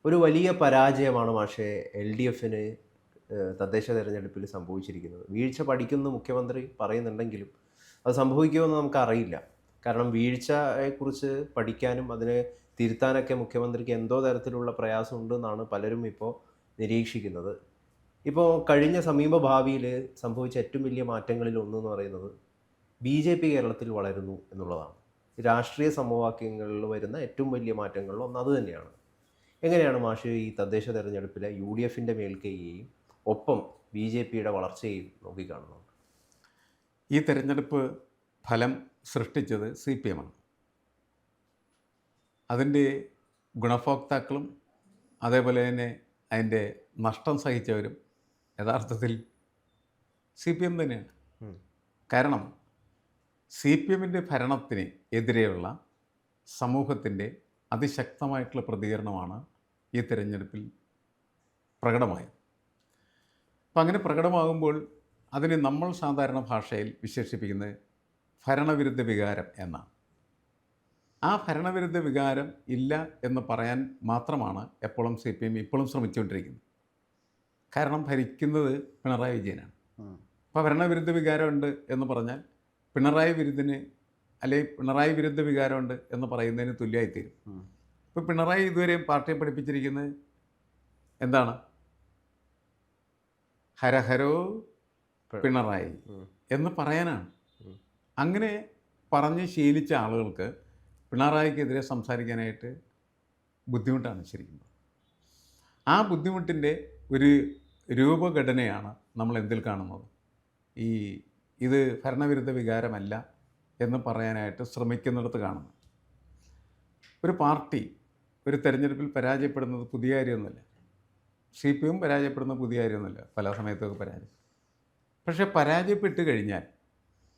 ഒരു വലിയ പരാജയമാണ് മാഷേ എൽ ഡി എഫിന് തദ്ദേശ തെരഞ്ഞെടുപ്പിൽ സംഭവിച്ചിരിക്കുന്നത്. വീഴ്ച പഠിക്കുമെന്ന് മുഖ്യമന്ത്രി പറയുന്നുണ്ടെങ്കിലും അത് സംഭവിക്കുമെന്ന് നമുക്കറിയില്ല. കാരണം വീഴ്ചയെക്കുറിച്ച് പഠിക്കാനും അതിനെ തിരുത്താനൊക്കെ മുഖ്യമന്ത്രിക്ക് എന്തോ തരത്തിലുള്ള പ്രയാസമുണ്ടെന്നാണ് പലരും ഇപ്പോൾ നിരീക്ഷിക്കുന്നത്. ഇപ്പോൾ കഴിഞ്ഞ സമീപ ഭാവിയിൽ സംഭവിച്ച ഏറ്റവും വലിയ മാറ്റങ്ങളിൽ ഒന്നെന്ന് പറയുന്നത് ബി.ജെ.പി. കേരളത്തിൽ വളരുന്നു എന്നുള്ളതാണ്. രാഷ്ട്രീയ സമവാക്യങ്ങളിൽ വരുന്ന ഏറ്റവും വലിയ മാറ്റങ്ങളിൽ ഒന്ന് അത് തന്നെയാണ്. എങ്ങനെയാണ് മാഷ് ഈ തദ്ദേശ തെരഞ്ഞെടുപ്പിലെ യു.ഡി.എഫിൻ്റെ മേൽക്കൈയെയും ഒപ്പം ബി.ജെ.പിയുടെ വളർച്ചയെയും നോക്കിക്കാണുന്നത്? ഈ തെരഞ്ഞെടുപ്പ് ഫലം സൃഷ്ടിച്ചത് CPM ആണ്. അതിൻ്റെ ഗുണഭോക്താക്കളും അതേപോലെ തന്നെ അതിൻ്റെ നഷ്ടം സഹിച്ചവരും യഥാർത്ഥത്തിൽ CPM തന്നെയാണ്. കാരണം CPMൻ്റെ ഭരണത്തിന് എതിരെയുള്ള സമൂഹത്തിൻ്റെ അതിശക്തമായിട്ടുള്ള പ്രതികരണമാണ് ഈ തിരഞ്ഞെടുപ്പിൽ പ്രകടമായത്. അപ്പം അങ്ങനെ പ്രകടമാകുമ്പോൾ അതിനെ നമ്മൾ സാധാരണ ഭാഷയിൽ വിശേഷിപ്പിക്കുന്നത് ഭരണവിരുദ്ധ വികാരം എന്നാണ്. ആ ഭരണവിരുദ്ധ വികാരം ഇല്ല എന്ന് പറയാൻ മാത്രമാണ് എപ്പോഴും CPM ഇപ്പോഴും ശ്രമിച്ചുകൊണ്ടിരിക്കുന്നത്. കാരണം ഭരിക്കുന്നത് പിണറായി വിജയനാണ്. അപ്പോൾ ഭരണവിരുദ്ധ വികാരമുണ്ട് എന്ന് പറഞ്ഞാൽ പിണറായി വിരുദ്ധ വികാരമുണ്ട് എന്ന് പറയുന്നതിന് തുല്യമായിത്തീരും. ഇപ്പോൾ പിണറായി ഇതുവരെയും പാർട്ടിയെ പഠിപ്പിച്ചിരിക്കുന്നത് എന്താണ്? ഹരഹരോ പിണറായി എന്ന് പറയാനാണ്. അങ്ങനെ പറഞ്ഞ് ശീലിച്ച ആളുകൾക്ക് പിണറായിക്കെതിരെ സംസാരിക്കാനായിട്ട് ബുദ്ധിമുട്ടാണ് ശരിക്കും. ആ ബുദ്ധിമുട്ടിൻ്റെ ഒരു രൂപഘടനയാണ് നമ്മൾ എന്തിൽ കാണുന്നത്? ഇത് ഭരണവിരുദ്ധ വികാരമല്ല എന്ന് പറയാനായിട്ട് ശ്രമിക്കുന്നിടത്ത് കാണുന്നു. ഒരു പാർട്ടി ഒരു തെരഞ്ഞെടുപ്പിൽ പരാജയപ്പെടുന്നത് പുതിയ കാര്യമൊന്നുമില്ല. CPM പരാജയപ്പെടുന്നത് പുതിയ കാര്യമൊന്നുമില്ല. പല സമയത്തൊക്കെ പരാജയം. പക്ഷേ പരാജയപ്പെട്ട് കഴിഞ്ഞാൽ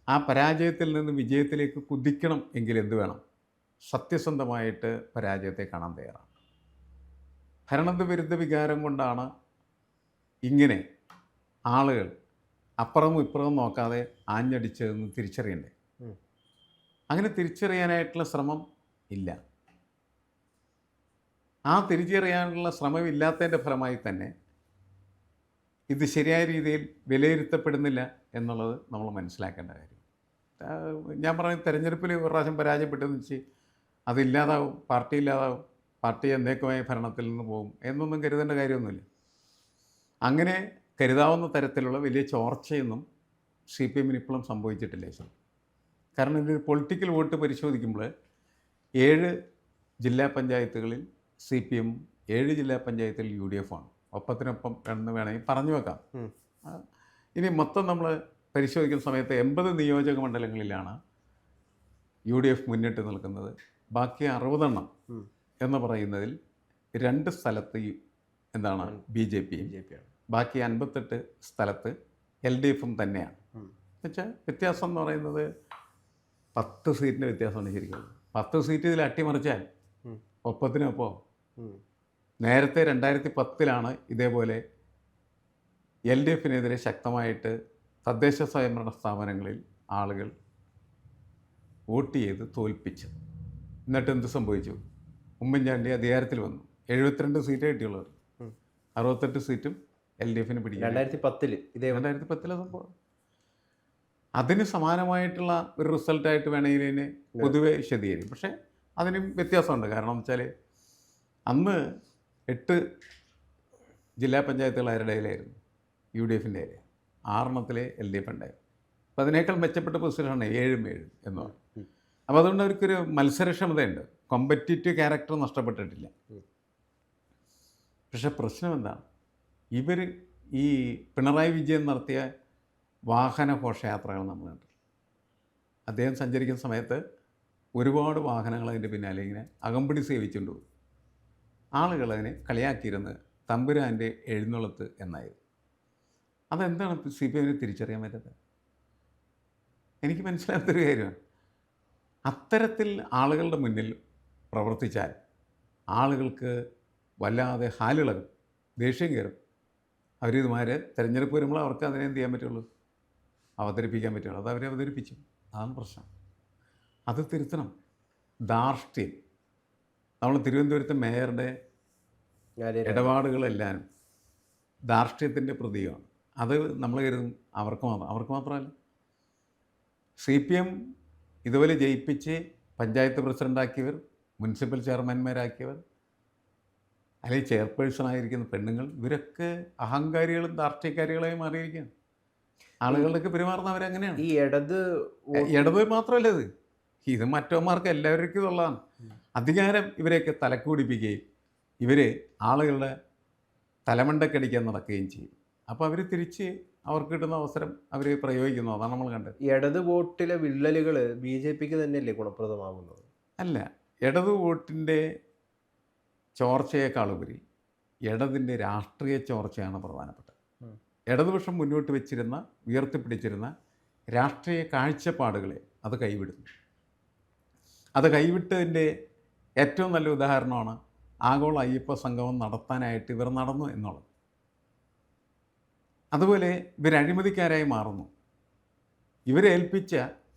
ആ പരാജയത്തിൽ നിന്ന് വിജയത്തിലേക്ക് കുതിക്കണം എങ്കിൽ എന്ത് വേണം? സത്യസന്ധമായിട്ട് പരാജയത്തെ കാണാൻ തയ്യാറാണ്. ഭരണവിരുദ്ധ വികാരം കൊണ്ടാണ് ഇങ്ങനെ ആളുകൾ അപ്പുറവും ഇപ്പുറവും നോക്കാതെ ആഞ്ഞടിച്ചതെന്ന് തിരിച്ചറിയണ്ടേ? അങ്ങനെ തിരിച്ചറിയാനായിട്ടുള്ള ശ്രമം ഇല്ല. ആ തിരിച്ചറിയാനുള്ള ശ്രമമില്ലാത്തതിൻ്റെ ഫലമായി തന്നെ ഇത് ശരിയായ രീതിയിൽ വിലയിരുത്തപ്പെടുന്നില്ല എന്നുള്ളത് നമ്മൾ മനസ്സിലാക്കേണ്ട കാര്യം. ഞാൻ പറയുന്നത് തെരഞ്ഞെടുപ്പിൽ ഒരു പ്രാവശ്യം പരാജയപ്പെട്ടെന്ന് വെച്ച് അതില്ലാതാവും, പാർട്ടി ഇല്ലാതാവും, പാർട്ടി എന്നേക്കുമായി ഭരണത്തിൽ നിന്ന് പോകും എന്നൊന്നും കരുതേണ്ട കാര്യമൊന്നുമില്ല. അങ്ങനെ കരുതാവുന്ന തരത്തിലുള്ള വലിയ ചോർച്ചയൊന്നും CPMന് ഇപ്പോഴും സംഭവിച്ചിട്ടില്ല. കാരണം ഇതിൽ പൊളിറ്റിക്കൽ വോട്ട് പരിശോധിക്കുമ്പോൾ 7 ജില്ലാ പഞ്ചായത്തുകളിൽ CPM, 7 ജില്ലാ പഞ്ചായത്തിൽ UDF ആണ്. ഒപ്പത്തിനൊപ്പം എന്ന് വേണമെങ്കിൽ പറഞ്ഞു വെക്കാം. ഇനി മൊത്തം നമ്മൾ പരിശോധിക്കുന്ന സമയത്ത് 80 നിയോജക മണ്ഡലങ്ങളിലാണ് UDF മുന്നിട്ട് നിൽക്കുന്നത്. ബാക്കി 60 എന്ന് പറയുന്നതിൽ 2 സ്ഥലത്ത് എന്താണ് BJP, ബാക്കി 58 സ്ഥലത്ത് LDFും തന്നെയാണ്. എന്നുവെച്ചാൽ വ്യത്യാസം എന്ന് പറയുന്നത് 10 സീറ്റിൻ്റെ വ്യത്യാസമാണ് ശരിക്കും. 10 സീറ്റ് ഇതിൽ അട്ടിമറിച്ചാൽ ഒപ്പത്തിനൊപ്പം നേരത്തെ 2010 ഇതേപോലെ LDFിനെതിരെ ശക്തമായിട്ട് തദ്ദേശ സ്വയംഭരണ സ്ഥാപനങ്ങളിൽ ആളുകൾ വോട്ട് ചെയ്ത് തോൽപ്പിച്ചത്. എന്നിട്ട് എന്ത് സംഭവിച്ചു? ഉമ്മൻചാണ്ടി അധികാരത്തിൽ വന്നു. 72 സീറ്റേ കിട്ടിയുള്ളൂ. 68 സീറ്റും LDFിന് പിടിക്കും. 2010 സംഭവം. അതിന് സമാനമായിട്ടുള്ള ഒരു റിസൾട്ടായിട്ട് വേണമെങ്കിൽ ഇതിനെ പൊതുവെ വിശദീകരിക്കും. പക്ഷേ അതിനും വ്യത്യാസമുണ്ട്. കാരണം എന്ന് വെച്ചാൽ അന്ന് 8 ജില്ലാ പഞ്ചായത്തുകൾ ആരുടെ കയ്യിലായിരുന്നു? UDFിൻ്റെ കയ്യിൽ. 6 LDF ഉണ്ടായിരുന്നു. അപ്പോൾ അതിനേക്കാൾ മെച്ചപ്പെട്ട പൊസിഷനാണ് 7 എന്ന് പറഞ്ഞു. അപ്പോൾ അതുകൊണ്ട് അവർക്കൊരു മത്സരക്ഷമതയുണ്ട്. Competitive character നഷ്ടപ്പെട്ടിട്ടില്ല. പക്ഷേ പ്രശ്നം എന്താണ്? ഇവർ ഈ പിണറായി വിജയൻ നടത്തിയ വാഹന ഘോഷയാത്രകൾ നമ്മൾ കണ്ടു. അദ്ദേഹം സഞ്ചരിക്കുന്ന സമയത്ത് ഒരുപാട് വാഹനങ്ങൾ അതിൻ്റെ പിന്നാലെ ഇങ്ങനെ അകമ്പടി സേവിച്ചുകൊണ്ട് പോകും. ആളുകളതിനെ കളിയാക്കിയിരുന്ന് തമ്പുരാൻ്റെ എഴുന്നള്ളത്ത് എന്നായിരുന്നു. അതെന്താണ് CPMന് തിരിച്ചറിയാൻ പറ്റാത്തത്? എനിക്ക് മനസ്സിലാത്തൊരു കാര്യമാണ്. അത്തരത്തിൽ ആളുകളുടെ മുന്നിൽ പ്രവർത്തിച്ചാൽ ആളുകൾക്ക് വല്ലാതെ ഹാലിളകും, ദേഷ്യം കയറും. അവരിതുമാരെ തിരഞ്ഞെടുപ്പ് വരുമ്പോൾ അവർക്ക് അതിനെ എന്ത് ചെയ്യാൻ പറ്റുള്ളൂ? അവതരിപ്പിക്കാൻ പറ്റുള്ളൂ. അത് അവരെ അവതരിപ്പിച്ചു. അതാണ് പ്രശ്നം. അത് തിരുത്തണം. ധാർഷ്ട്യം. നമ്മൾ തിരുവനന്തപുരത്തെ മേയറുടെ ഇടപാടുകളെല്ലാം ധാർഷ്ട്യത്തിൻ്റെ പ്രതീകമാണ്. അത് നമ്മൾ കരുതും അവർക്ക് മാത്രമല്ല. CPM ഇതുപോലെ ജയിപ്പിച്ച് പഞ്ചായത്ത് പ്രസിഡൻ്റാക്കിയവർ, മുനിസിപ്പൽ ചെയർമാൻമാരാക്കിയവർ, അല്ലെങ്കിൽ ചെയർപേഴ്സണായിരിക്കുന്ന പെണ്ണുങ്ങൾ, ഇവരൊക്കെ അഹങ്കാരികളും ധാർഷ്ട്യക്കാരികളായി മാറിയിരിക്കുകയാണ്. ആളുകളുടെയൊക്കെ പെരുമാറുന്നവരങ്ങനെയാണ്. ഈ ഇടത് മാത്രമല്ല, ഇത് മറ്റവന്മാർക്ക് എല്ലാവർക്കും ഉള്ളതാണ്. അധികാരം ഇവരെയൊക്കെ തലക്കുപിടിപ്പിക്കുകയും ഇവർ ആളുകളുടെ തലമണ്ടക്കടിക്കാൻ നടക്കുകയും ചെയ്യും. അപ്പോൾ അവർ തിരിച്ച് അവർക്ക് കിട്ടുന്ന അവസരം അവർ പ്രയോഗിക്കുന്നു. അതാണ് നമ്മൾ കണ്ടത്. ഇടത് വോട്ടിലെ വിള്ളലുകൾ BJPക്ക് തന്നെയല്ലേ ഗുണപ്രദമാകുന്നത്? അല്ല, ഇടത് വോട്ടിൻ്റെ ചോർച്ചയേക്കാളുപരി ഇടതിൻ്റെ രാഷ്ട്രീയ ചോർച്ചയാണ് പ്രധാനപ്പെട്ടത്. ഇടതുപക്ഷം മുന്നോട്ട് വെച്ചിരുന്ന, ഉയർത്തിപ്പിടിച്ചിരുന്ന രാഷ്ട്രീയ കാഴ്ചപ്പാടുകളെ അത് കൈവിടുന്നു. അത് കൈവിട്ടതിൻ്റെ ഏറ്റവും നല്ല ഉദാഹരണമാണ് ആഗോള അയ്യപ്പ സംഗമം നടത്താനായിട്ട് ഇവർ നടന്നു എന്നുള്ളത്. അതുപോലെ ഇവർ അഴിമതിക്കാരായി മാറുന്നു. ഇവരേൽപ്പിച്ച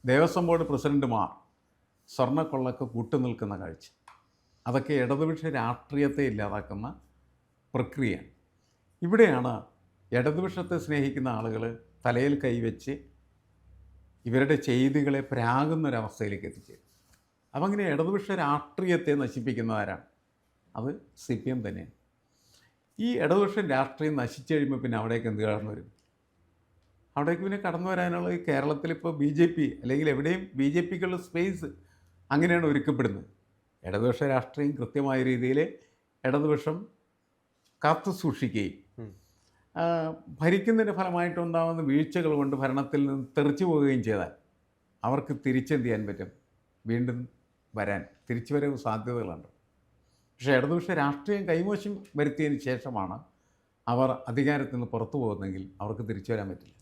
ദേവസ്വം ബോർഡ് പ്രസിഡന്റുമാർ സ്വർണ്ണക്കൊള്ളക്ക് കൂട്ടുനിൽക്കുന്ന കാഴ്ച, അതൊക്കെ ഇടതുപക്ഷ രാഷ്ട്രീയത്തെ ഇല്ലാതാക്കുന്ന പ്രക്രിയയാണ്. ഇവിടെയാണ് ഇടതുപക്ഷത്തെ സ്നേഹിക്കുന്ന ആളുകൾ തലയിൽ കൈവച്ച് ഇവരുടെ ചെയ്തികളെ പ്രാകുന്നൊരവസ്ഥയിലേക്ക് എത്തിച്ചേരും. അപ്പം അങ്ങനെ ഇടതുപക്ഷ രാഷ്ട്രീയത്തെ നശിപ്പിക്കുന്നവരാണ്. അത് CPM തന്നെയാണ്. ഈ ഇടതുപക്ഷ രാഷ്ട്രീയം നശിച്ചു കഴിയുമ്പോൾ പിന്നെ അവിടേക്ക് എന്ത് കടന്നു വരും? അവിടേക്ക് പിന്നെ കടന്നു വരാനുള്ള ഈ കേരളത്തിലിപ്പോൾ BJP അല്ലെങ്കിൽ എവിടെയും BJPക്കുള്ള സ്പേസ് അങ്ങനെയാണ് ഒരുക്കപ്പെടുന്നത്. ഇടതുപക്ഷ രാഷ്ട്രീയം കൃത്യമായ രീതിയിൽ ഇടതുപക്ഷം കാത്തു സൂക്ഷിക്കുകയും ഭരിക്കുന്നതിൻ്റെ ഫലമായിട്ടുണ്ടാകുന്ന വീഴ്ചകൾ കൊണ്ട് ഭരണത്തിൽ നിന്ന് തെറിച്ചു പോവുകയും ചെയ്താൽ അവർക്ക് തിരിച്ചെന്ത് ചെയ്യാൻ പറ്റും? വീണ്ടും വരാൻ തിരിച്ചുവരവ് സാധ്യതകളുണ്ട്. പക്ഷേ ഇടതുപക്ഷ രാഷ്ട്രീയം കൈമോശം വരുത്തിയതിന് ശേഷമാണ് അവർ അധികാരത്തിൽ നിന്ന് പുറത്തു പോകുന്നതെങ്കിൽ അവർക്ക് തിരിച്ചു വരാൻ പറ്റില്ല.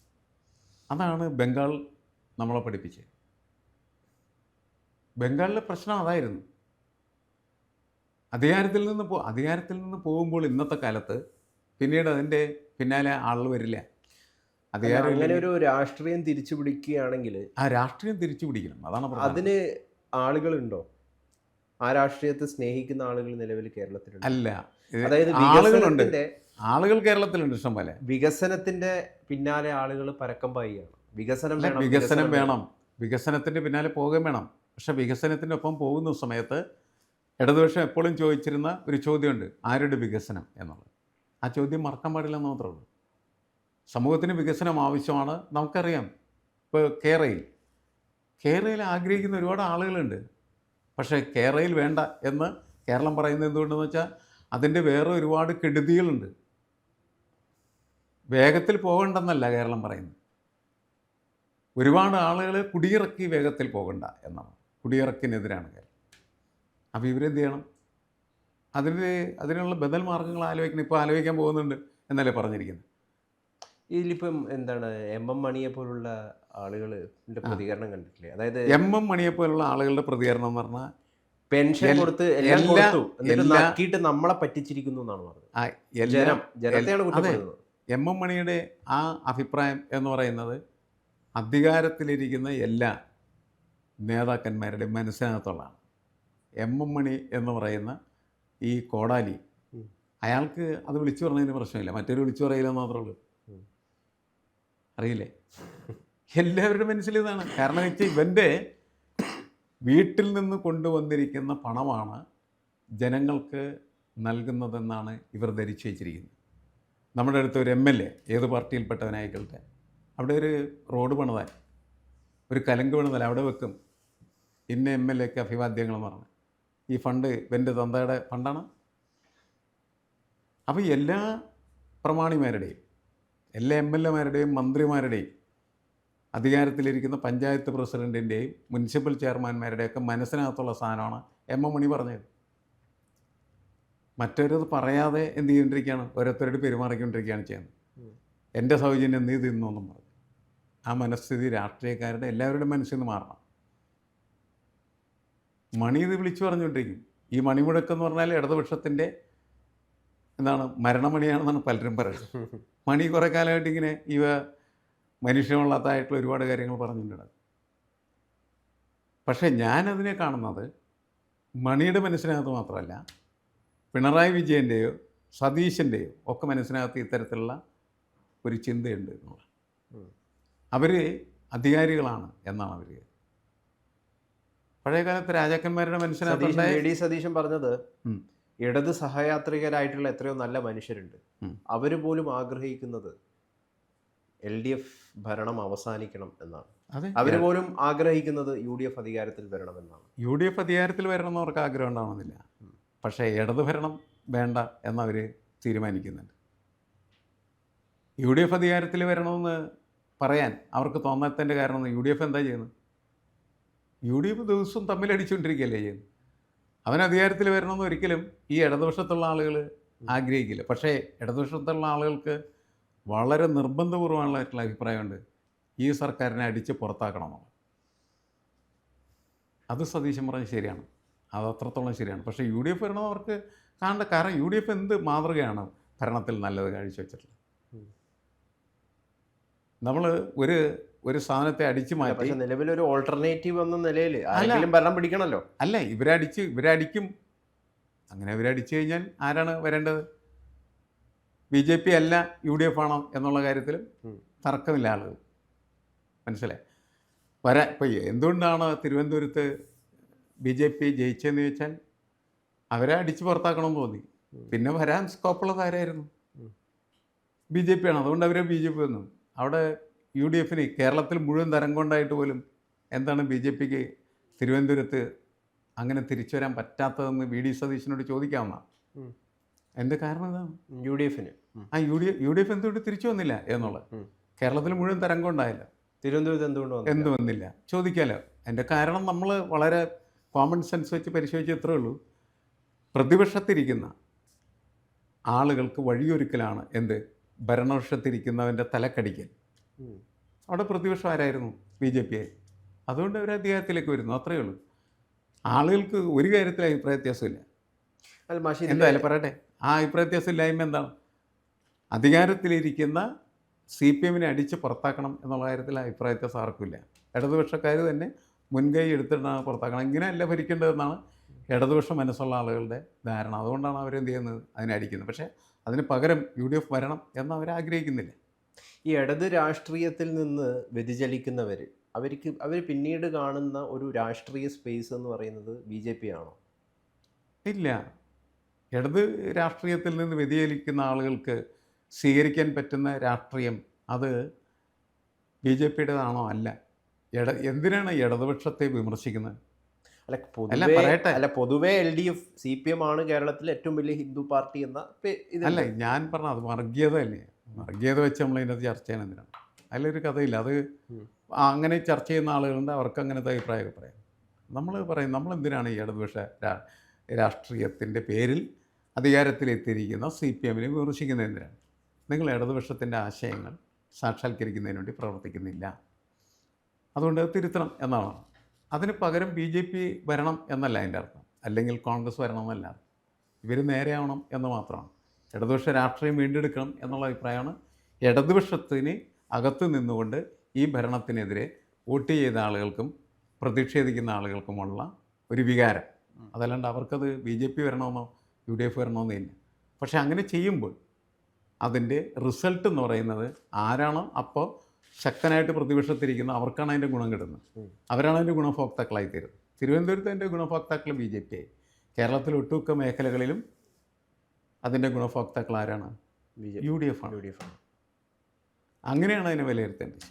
അതാണ് ബംഗാൾ നമ്മളെ പഠിപ്പിച്ചത്. ബംഗാളിലെ പ്രശ്നം അതായിരുന്നു. അധികാരത്തിൽ നിന്ന് പോകുമ്പോൾ ഇന്നത്തെ കാലത്ത് പിന്നീട് അതിൻ്റെ പിന്നാലെ ആളുകൾ വരില്ല. അധികാരം അങ്ങനെ ഒരു രാഷ്ട്രീയം തിരിച്ചു പിടിക്കുകയാണെങ്കിൽ ആ രാഷ്ട്രീയം തിരിച്ചു പിടിക്കണം. അതാണ് അതിന് ആളുകളുണ്ടോ? ആ രാഷ്ട്രീയത്തെ സ്നേഹിക്കുന്ന ആളുകൾ നിലവിൽ കേരളത്തിലുണ്ട്? അല്ല, അതായത് ആളുകൾ കേരളത്തിലുണ്ട് ഇഷ്ടം പോലെ. വികസനത്തിന്റെ പിന്നാലെ ആളുകൾ പരക്കം പായുകയാണ്. വികസനം വേണം, വികസനത്തിൻ്റെ പിന്നാലെ പോകുകയും വേണം. പക്ഷെ വികസനത്തിൻ്റെ ഒപ്പം പോകുന്ന സമയത്ത് ഇടതുപക്ഷം എപ്പോഴും ചോദിച്ചിരുന്ന ഒരു ചോദ്യമുണ്ട്, ആരുടെ വികസനം എന്നുള്ളത്. ആ ചോദ്യം മറക്കാൻ പാടില്ലെന്ന് മാത്രമേ ഉള്ളൂ. സമൂഹത്തിന് വികസനം ആവശ്യമാണ്, നമുക്കറിയാം. ഇപ്പോൾ കേരളയിൽ ആഗ്രഹിക്കുന്ന ഒരുപാട് ആളുകളുണ്ട്. പക്ഷേ കേരളയിൽ വേണ്ട എന്ന് കേരളം പറയുന്നത് എന്തുകൊണ്ടെന്ന് വെച്ചാൽ അതിൻ്റെ വേറെ ഒരുപാട് കെടുതികളുണ്ട്. വേഗത്തിൽ പോകണ്ടെന്നല്ല കേരളം പറയുന്നത്, ഒരുപാട് ആളുകൾ കുടിയിറക്കി വേഗത്തിൽ പോകണ്ട എന്നാണ്. കുടിയിറക്കിനെതിരാണ് കേരളം. അപ്പോൾ ഇവരെന്ത് ചെയ്യണം? അതിനുള്ള ബദൽ മാർഗ്ഗങ്ങൾ ആലോചിക്കണം. ഇപ്പോൾ ആലോചിക്കാൻ പോകുന്നുണ്ട് എന്നല്ലേ പറഞ്ഞിരിക്കുന്നത്. ഇതിലിപ്പം എന്താണ് MM മണിയെ പോലുള്ള ആളുകളുടെ പ്രതികരണം കണ്ടിട്ടില്ലേ? അതായത് MM മണിയെ പോലുള്ള ആളുകളുടെ പ്രതികരണം എന്ന് പറഞ്ഞാൽ പെൻഷൻ കൊടുത്ത് നക്കിയിട്ട് നമ്മളെ പറ്റിച്ചിരിക്കുന്നു എന്നാണ് പറഞ്ഞത്. ജനത്തെയാണ് കുറ്റപ്പെടുത്തുന്നത്. MM മണിയുടെ ആ അഭിപ്രായം എന്ന് പറയുന്നത് അധികാരത്തിലിരിക്കുന്ന എല്ലാ നേതാക്കന്മാരുടെയും മനസ്സിനകത്തുള്ളതാണ്. MM മണി എന്ന് പറയുന്ന ഈ കോടാലി, അയാൾക്ക് അത് വിളിച്ചു പറഞ്ഞതിന് പ്രശ്നമില്ല, മറ്റൊരു വിളിച്ചു പറയില്ലെന്ന് മാത്രമേ ഉള്ളൂ. അറിയില്ലേ? എല്ലാവരുടെ മനസ്സിൽ ഇതാണ്. കാരണം വെച്ചാൽ ഇവൻ്റെ വീട്ടിൽ നിന്ന് കൊണ്ടുവന്നിരിക്കുന്ന പണമാണ് ജനങ്ങൾക്ക് നൽകുന്നതെന്നാണ് ഇവർ ധരിച്ചു വച്ചിരിക്കുന്നത്. നമ്മുടെ അടുത്ത് ഒരു MLA, ഏത് പാർട്ടിയിൽപ്പെട്ടവനായിക്കോട്ടെ, അവിടെ ഒരു റോഡ് പണിതാൽ, ഒരു കലങ്ക് പണിതാൽ അവിടെ വെക്കും ഇന്ന MLAക്ക് അഭിവാദ്യങ്ങളെന്ന് പറഞ്ഞു. ഈ ഫണ്ട് ഇവൻ്റെ തന്തയുടെ ഫണ്ടാണ്. അപ്പോൾ എല്ലാ പ്രമാണിമാരുടെയും, എല്ലാ MLAമാരുടെയും മന്ത്രിമാരുടെയും അധികാരത്തിലിരിക്കുന്ന പഞ്ചായത്ത് പ്രസിഡൻറ്റിൻ്റെയും മുനിസിപ്പൽ ചെയർമാൻമാരുടെയൊക്കെ മനസ്സിനകത്തുള്ള സാധനമാണ് MM മണി പറഞ്ഞത്. മറ്റൊരത് പറയാതെ എന്ത് ചെയ്തുകൊണ്ടിരിക്കുകയാണ്? ഓരോരുത്തരോട് പെരുമാറിക്കൊണ്ടിരിക്കുകയാണ് ചെയ്യുന്നത്. എൻ്റെ സൗജന്യം നീ തിന്നോന്നും പറഞ്ഞു. ആ മനസ്ഥിതി രാഷ്ട്രീയക്കാരുടെ എല്ലാവരുടെയും മനസ്സിൽ നിന്ന് മാറണം. മണി ഇത് വിളിച്ചു പറഞ്ഞുകൊണ്ടിരിക്കും. ഈ മണിമുഴക്കെന്ന് പറഞ്ഞാൽ ഇടതുപക്ഷത്തിൻ്റെ മരണമണിയാണെന്നാണ് പലരും പറയുന്നത്. മണി കുറേ കാലമായിട്ട് ഇങ്ങനെ ഇവ മനുഷ്യമുള്ളതായിട്ടുള്ള ഒരുപാട് കാര്യങ്ങൾ പറഞ്ഞിട്ടുണ്ട്. പക്ഷേ ഞാനതിനെ കാണുന്നത് മണിയുടെ മനസ്സിനകത്ത് മാത്രമല്ല, പിണറായി വിജയൻ്റെയോ സതീശൻ്റെയോ ഒക്കെ മനസ്സിനകത്ത് ഇത്തരത്തിലുള്ള ഒരു ചിന്തയുണ്ട് എന്നുള്ളത്. ഉം. അവർ അധികാരികളാണ് എന്നാണ് അവർ. പഴയകാലത്ത് രാജാക്കന്മാരുടെ മനസ്സിനകത്തുണ്ടായ സതീശൻ പറഞ്ഞത് ഉം. ഇടത് സഹയാത്രികരായിട്ടുള്ള എത്രയോ നല്ല മനുഷ്യരുണ്ട്, ഉം. അവർ പോലും ആഗ്രഹിക്കുന്നത് LDF ഭരണം അവസാനിക്കണം എന്നാണ്. അതെ, അവർ പോലും ആഗ്രഹിക്കുന്നത് UDF അധികാരത്തിൽ വരണമെന്നാണ്. UDF അധികാരത്തിൽ വരണമെന്ന് അവർക്ക് ആഗ്രഹം ഉണ്ടാവണമെന്നില്ല. പക്ഷേ ഇടത് ഭരണം വേണ്ട എന്നവർ തീരുമാനിക്കുന്നുണ്ട്. UDF അധികാരത്തിൽ വരണമെന്ന് പറയാൻ അവർക്ക് തോന്നാത്തതിൻ്റെ കാരണം UDF എന്താ ചെയ്യുന്നത്? UDF ദിവസവും തമ്മിലടിച്ചുകൊണ്ടിരിക്കുകയല്ലേ ചെയ്യുന്നത്. അവൻ അധികാരത്തിൽ വരണമെന്ന് ഒരിക്കലും ഈ ഇടതുപക്ഷത്തുള്ള ആളുകൾ ആഗ്രഹിക്കില്ല. പക്ഷേ ഇടതുപക്ഷത്തുള്ള ആളുകൾക്ക് വളരെ നിർബന്ധപൂർവ്വമായിട്ടുള്ള അഭിപ്രായമുണ്ട്, ഈ സർക്കാരിനെ അടിച്ച് പുറത്താക്കണമെന്നുള്ളത്. അത് സതീശൻ പറഞ്ഞ് ശരിയാണ്, അത് അത്രത്തോളം ശരിയാണ്. പക്ഷേ UDF വരണമെന്ന് അവർക്ക് കാണേണ്ട കാരണം UDF എന്ത് മാതൃകയാണ് ഭരണത്തിൽ നല്ലത് കാഴ്ചവെച്ചിട്ടുള്ളത്. നമ്മൾ ഒരു സാധനത്തെ അടിച്ചു മാറ്റി, പക്ഷെ നിലവിലൊരു ഓൾട്ടർനേറ്റീവ് എന്ന നിലയിൽ ആരെങ്കിലും ഭരണം പിടിക്കണമല്ലോ. അല്ല, ഇവരടിക്കും. അങ്ങനെ ഇവരടിച്ചു കഴിഞ്ഞാൽ ആരാണ് വരേണ്ടത്? BJP അല്ല UDF ആണോ എന്നുള്ള കാര്യത്തിലും തർക്കമില്ല ആളുകൾ. മനസ്സിലായി ഇപ്പോൾ എന്തുകൊണ്ടാണ് തിരുവനന്തപുരത്ത് BJP ജയിച്ചതെന്ന് ചോദിച്ചാൽ അവരെ അടിച്ച് പുറത്താക്കണമെന്ന് തോന്നി. പിന്നെ വരാൻ സ്കോപ്പുള്ളത് ആരായിരുന്നു? BJP ആണ്. അതുകൊണ്ട് അവരെ BJP വന്നു. അവിടെ UDFന് കേരളത്തിൽ മുഴുവൻ തരം കൊണ്ടായിട്ട് പോലും എന്താണ് BJPക്ക് തിരുവനന്തപുരത്ത് അങ്ങനെ തിരിച്ചു വരാൻ പറ്റാത്തതെന്ന് VD സതീശനോട് ചോദിക്കാവുന്ന. എൻ്റെ കാരണം ഇതാണ്. UDFന് UDF എന്തുകൊണ്ട് തിരിച്ചു വന്നില്ല എന്നുള്ളത്. കേരളത്തിൽ മുഴുവൻ തരം കൊണ്ടായില്ല, തിരുവനന്തപുരത്ത് എന്ത് വന്നില്ല ചോദിക്കാമല്ലോ. എൻ്റെ കാരണം നമ്മൾ വളരെ കോമൺ സെൻസ് വെച്ച് പരിശോധിച്ച് ഇത്രേ ഉള്ളൂ. പ്രതിപക്ഷത്തിരിക്കുന്ന ആളുകൾക്ക് വഴിയൊരുക്കലാണ് എന്ത്? ഭരണപക്ഷത്തിരിക്കുന്നവൻ്റെ തലക്കടിക്കൽ. അവിടെ പ്രതിപക്ഷം ആരായിരുന്നു? BJP ആയി. അതുകൊണ്ട് അവർ അധികാരത്തിലേക്ക് വരുന്നു, അത്രയേ ഉള്ളൂ. ആളുകൾക്ക് ഒരു കാര്യത്തിൽ അഭിപ്രായ വ്യത്യാസമില്ല. എന്തായാലും പറയട്ടെ, ആ അഭിപ്രായ വ്യത്യാസം ഇല്ലായ്മ എന്താണ്? അധികാരത്തിലിരിക്കുന്ന CPMനെ അടിച്ച് പുറത്താക്കണം എന്നുള്ള കാര്യത്തിൽ അഭിപ്രായ വ്യത്യാസം ആർക്കുമില്ല. ഇടതുപക്ഷക്കാർ തന്നെ മുൻകൈ എടുത്തിട്ടാണ് പുറത്താക്കണം. ഇങ്ങനെയല്ല ഭരിക്കേണ്ടതെന്നാണ് ഇടതുപക്ഷ മനസ്സുള്ള ആളുകളുടെ ധാരണ. അതുകൊണ്ടാണ് അവരെന്ത് ചെയ്യുന്നത്? അതിനെ അടിക്കുന്നത്. പക്ഷേ അതിന് പകരം UDF വരണം എന്ന് അവർ ആഗ്രഹിക്കുന്നില്ല. ഈ ഇടത് രാഷ്ട്രീയത്തിൽ നിന്ന് വ്യതിചലിക്കുന്നവർ അവർ പിന്നീട് കാണുന്ന ഒരു രാഷ്ട്രീയ സ്പേസ് എന്ന് പറയുന്നത് BJP ആണോ? ഇല്ല. ഇടത് രാഷ്ട്രീയത്തിൽ നിന്ന് വ്യതിചലിക്കുന്ന ആളുകൾക്ക് സ്വീകരിക്കാൻ പറ്റുന്ന രാഷ്ട്രീയം അത് BJPയുടേതാണോ? അല്ല. എന്തിനാണ് ഇടതുപക്ഷത്തെ വിമർശിക്കുന്നത്? പൊതുവെ LDF CPM ആണ് കേരളത്തിലെ ഏറ്റവും വലിയ ഹിന്ദു പാർട്ടി എന്ന അല്ല, ഞാൻ പറഞ്ഞത് അത് വർഗീയതയല്ലേ. വർഗീയത വെച്ച് നമ്മൾ ഇതിനകത്ത് ചർച്ച ചെയ്യാൻ എന്തിനാണ്? അതിലൊരു കഥയില്ല. അത് അങ്ങനെ ചർച്ച ചെയ്യുന്ന ആളുകളുണ്ട്, അവർക്ക് അങ്ങനത്തെ അഭിപ്രായമൊക്കെ പറയാം. നമ്മൾ എന്തിനാണ് ഈ ഇടതുപക്ഷ രാഷ്ട്രീയത്തിൻ്റെ പേരിൽ അധികാരത്തിലെത്തിയിരിക്കുന്ന CPMനെ വിമർശിക്കുന്നത് എന്തിനാണ്? നിങ്ങൾ ഇടതുപക്ഷത്തിൻ്റെ ആശയങ്ങൾ സാക്ഷാത്കരിക്കുന്നതിന് വേണ്ടി പ്രവർത്തിക്കുന്നില്ല, അതുകൊണ്ട് തിരുത്തണം എന്നാണ്. അതിന് പകരം BJP വരണം എന്നല്ല അതിൻ്റെ അർത്ഥം, അല്ലെങ്കിൽ കോൺഗ്രസ് വരണം എന്നല്ല. ഇവർ നേരെയാവണം എന്ന് മാത്രമാണ്. ഇടതുപക്ഷ രാഷ്ട്രീയം വീണ്ടെടുക്കണം എന്നുള്ള അഭിപ്രായമാണ് ഇടതുപക്ഷത്തിന് അകത്ത് നിന്നുകൊണ്ട് ഈ ഭരണത്തിനെതിരെ വോട്ട് ചെയ്ത ആളുകൾക്കും പ്രതിഷേധിക്കുന്ന ആളുകൾക്കുമുള്ള ഒരു വികാരം. അതല്ലാണ്ട് അവർക്കത് BJP വരണമെന്നോ UDF വരണമെന്നോ ഇല്ല. പക്ഷേ അങ്ങനെ ചെയ്യുമ്പോൾ അതിൻ്റെ റിസൾട്ട് എന്ന് പറയുന്നത് ആരാണോ അപ്പോൾ ശക്തനായിട്ട് പ്രതിപക്ഷത്തിരിക്കുന്ന അവർക്കാണ് അതിൻ്റെ ഗുണം കിട്ടുന്നത്. അവരാണ് അതിൻ്റെ ഗുണഭോക്താക്കളായി തീരുന്നത്. തിരുവനന്തപുരത്ത് അതിൻ്റെ ഗുണഭോക്താക്കൾ BJP ആയി. കേരളത്തിൽ ഒട്ടുമിക്ക മേഖലകളിലും അതിൻ്റെ ഗുണഭോക്താക്കൾ ആരാണ്? UDF ആണ്. അങ്ങനെയാണ് അതിനെ വിലയിരുത്തേണ്ടത്.